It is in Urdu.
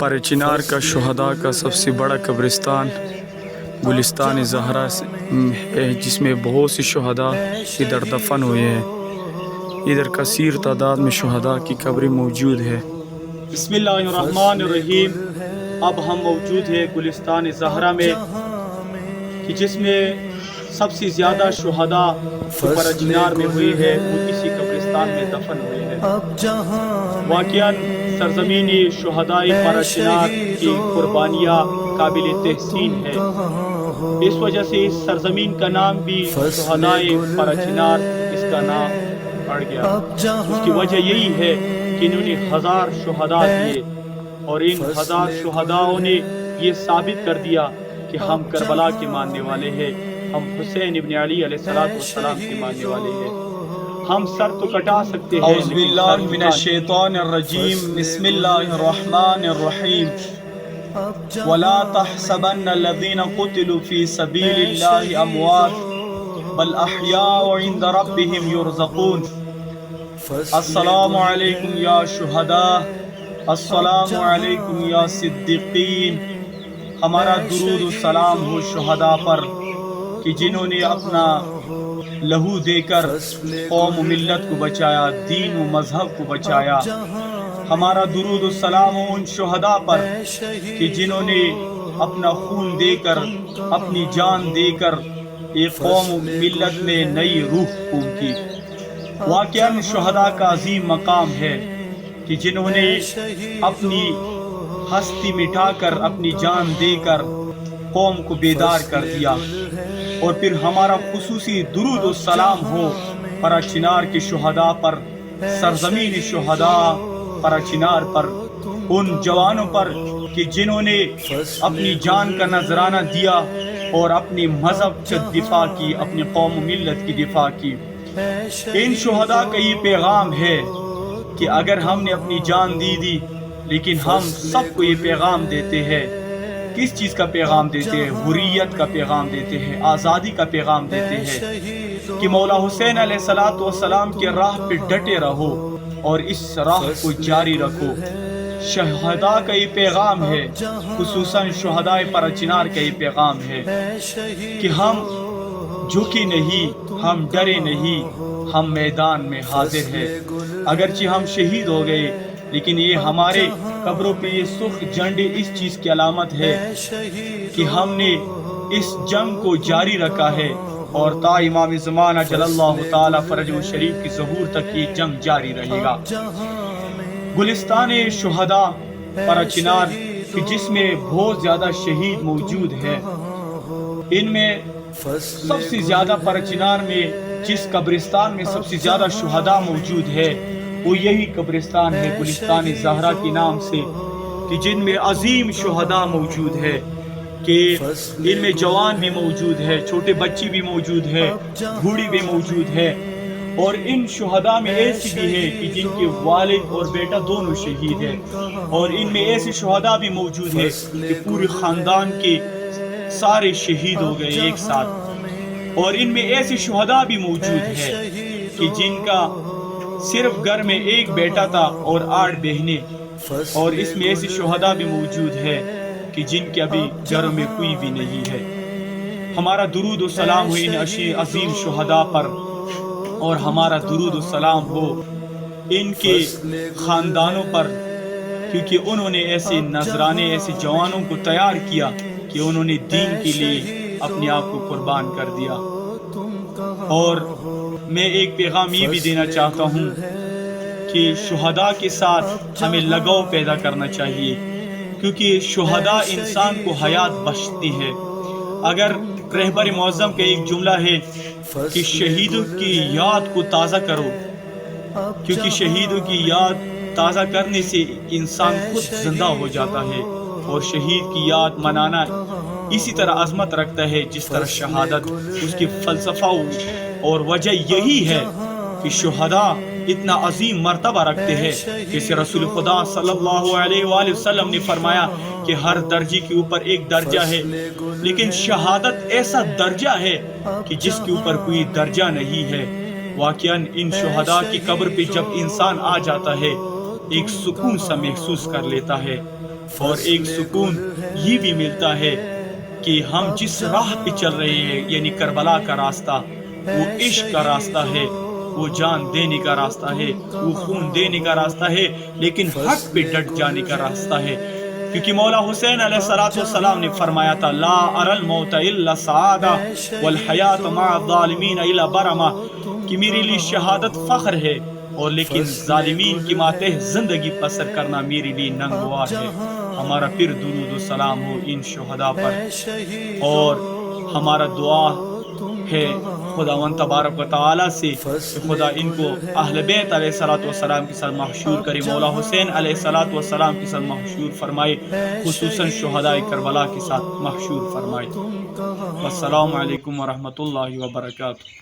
پر چنار کا شہداء کا سب سے بڑا قبرستان گلستان زہرا ہے، جس میں بہت سے شہداء ادھر دفن ہوئے ہیں۔ ادھر کثیر تعداد میں شہداء کی قبریں موجود ہے۔ بسم اللہ الرحمن الرحیم۔ اب ہم موجود ہیں گلستان زہرا میں کہ جس میں سب سے زیادہ شہداء پر چنار میں ہوئے ہیں، وہ اسی قبرستان میں دفن ہوئے ہیں۔ واقعاً سرزمین شہداء پر چنار کی قربانیاں قابل تحسین ہے۔ اس وجہ سے اس سرزمین کا نام بھی شہداء پر چنار اس کا نام پڑ گیا۔ اس کی وجہ یہی ہے کہ انہوں نے 1000 شہداء دیے، اور ان 1000 شہداؤں نے یہ ثابت کر دیا کہ ہم کربلا کے ماننے والے ہیں، ہم حسین ابن علی علیہ السلام کے ماننے والے ہیں۔ ہم سر تو کٹا سکتے ہیں، اعوذ باللہ من الشیطان الرجیم، بسم اللہ الرحمن الرحیم۔ وَلَا تَحْسَبَنَّ الَّذِينَ قُتِلُوا فِي سَبِيلِ اللَّهِ أَمْوَاتٌ بَلْ أَحْيَاءٌ عِندَ رَبِّهِمْ يُرْزَقُونَ۔ السلام علیکم یا شہداء، السلام علیکم یا صدیقین۔ ہمارا درود و سلام ہو شہداء پر کہ جنہوں نے اپنا لہو دے کر قوم و ملت کو بچایا، دین و مذہب کو بچایا۔ ہمارا درود و سلام ہو ان شہداء پر کہ جنہوں نے اپنا خون دے کر، اپنی جان دے کر ایک قوم و ملت میں نئی روح پھونکی کی۔ واقعاً شہداء کا عظیم مقام ہے کہ جنہوں نے اپنی ہستی مٹا کر، اپنی جان دے کر قوم کو بیدار کر دیا۔ اور پھر ہمارا خصوصی درود و سلام ہو پر چنار کے شہداء پر، سرزمین شہداء پر چنار پر، ان جوانوں پر کہ جنہوں نے اپنی جان کا نذرانہ دیا اور اپنی مذہب کی دفاع کی، اپنی قوم و ملت کی دفاع کی۔ ان شہداء کا یہ پیغام ہے کہ اگر ہم نے اپنی جان دی لیکن ہم سب کو یہ پیغام دیتے ہیں۔ کس چیز کا پیغام دیتے ہیں؟ حریت کا پیغام دیتے ہیں، آزادی کا پیغام دیتے ہیں کہ مولا حسین علیہ السلام کے راہ پہ ڈٹے رہو اور اس راہ کو جاری رکھو۔ شہداء کا یہ پیغام ہے، خصوصاً شہداء پر چنار کا یہ پیغام ہے کہ ہم جھکے نہیں، ہم ڈرے نہیں، ہم میدان میں حاضر ہیں۔ اگرچہ ہم شہید ہو گئے لیکن یہ ہمارے قبروں پہ یہ سرخ جھنڈے اس چیز کی علامت ہے کہ ہم نے اس جنگ کو جاری رکھا ہے، اور تا امام زمانہ جل اللہ تعالی فرجہ شریف کی ظہور تک یہ جنگ جاری رہے گا۔ گلستان شہداء پر چنار کہ جس میں بہت زیادہ شہید موجود ہے، ان میں سب سے زیادہ پر چنار میں جس قبرستان میں سب سے زیادہ شہداء موجود ہے وہ یہی قبرستان ہے گلستان زہرا کے نام سے، کہ جن میں عظیم شہداء موجود ہے، کہ ان میں جوان بھی موجود ہے، چھوٹے بچے بھی موجود ہے، بوڑھی بھی موجود ہے، اور ان شہداء میں ایسی بھی ہے کہ جن کے والد اور بیٹا دونوں شہید ہیں، اور ان میں ایسے شہداء بھی موجود ہے کہ پورے خاندان کے سارے شہید ہو گئے ایک ساتھ، اور ان میں ایسے شہداء بھی موجود ہے کہ جن کا صرف گھر میں ایک بیٹا تھا اور 8 بہنیں، اور اس میں ایسے شہداء بھی موجود ہے کہ جن کے ابھی گھروں میں کوئی بھی نہیں ہے۔ ہمارا درود و سلام ہو ان عظیم شہداء پر، اور ہمارا درود و سلام ہو ان کے خاندانوں پر، کیونکہ انہوں نے ایسے نذرانے، ایسے جوانوں کو تیار کیا کہ انہوں نے دین کے لیے اپنے آپ کو قربان کر دیا۔ اور میں ایک پیغام یہ بھی دینا چاہتا ہوں کہ شہداء کے ساتھ ہمیں لگاؤ پیدا کرنا چاہیے، کیونکہ شہداء انسان کو حیات بخشتی ہے۔ اگر رہبر معظم کا ایک جملہ ہے کہ شہیدوں کی یاد کو تازہ کرو، کیونکہ شہیدوں کی یاد تازہ کرنے سے انسان خود زندہ ہو جاتا ہے، اور شہید کی یاد منانا اسی طرح عظمت رکھتا ہے جس طرح شہادت۔ اس کی فلسفہ اور وجہ یہی ہے کہ شہداء اتنا عظیم مرتبہ رکھتے ہیں، جیسے رسول خدا صلی اللہ علیہ وآلہ وسلم نے فرمایا کہ ہر درجے کے اوپر ایک درجہ ہے، لیکن شہادت ایسا درجہ ہے کہ جس کے اوپر کوئی درجہ نہیں ہے۔ واقعاً ان شہداء کی قبر پہ جب انسان آ جاتا ہے ایک سکون سا محسوس کر لیتا ہے، اور ایک سکون یہ بھی ملتا ہے کہ ہم جس راہ پہ چل رہے ہیں یعنی کربلا کا راستہ، وہ عشق کا راستہ ہے، وہ جان دینے کا راستہ ہے، وہ خون دینے کا راستہ ہے، لیکن حق پہ ڈٹ جانے کا راستہ ہے، کیونکہ مولا حسین علیہ السلام نے فرمایا تھا لا اری الموت الا سعادہ والحیات مع الظالمین الا برما، کہ میرے لیے شہادت فخر ہے اور لیکن ظالمین کی ماتح زندگی بسر کرنا میرے لیے ننگوار ہے۔ ہمارا پھر درود و سلام ہو ان شہداء پر، اور ہمارا دعا ہے خداوند تبارک و تعالی سے کہ خدا ان کو اہل بیت علیہ السلام کے ساتھ محشور کرے، مولا حسین علیہ السلام کے ساتھ محشور فرمائے، خصوصاً شہداء کربلا کے ساتھ محشور فرمائے۔ والسلام علیکم ورحمۃ اللہ وبرکاتہ۔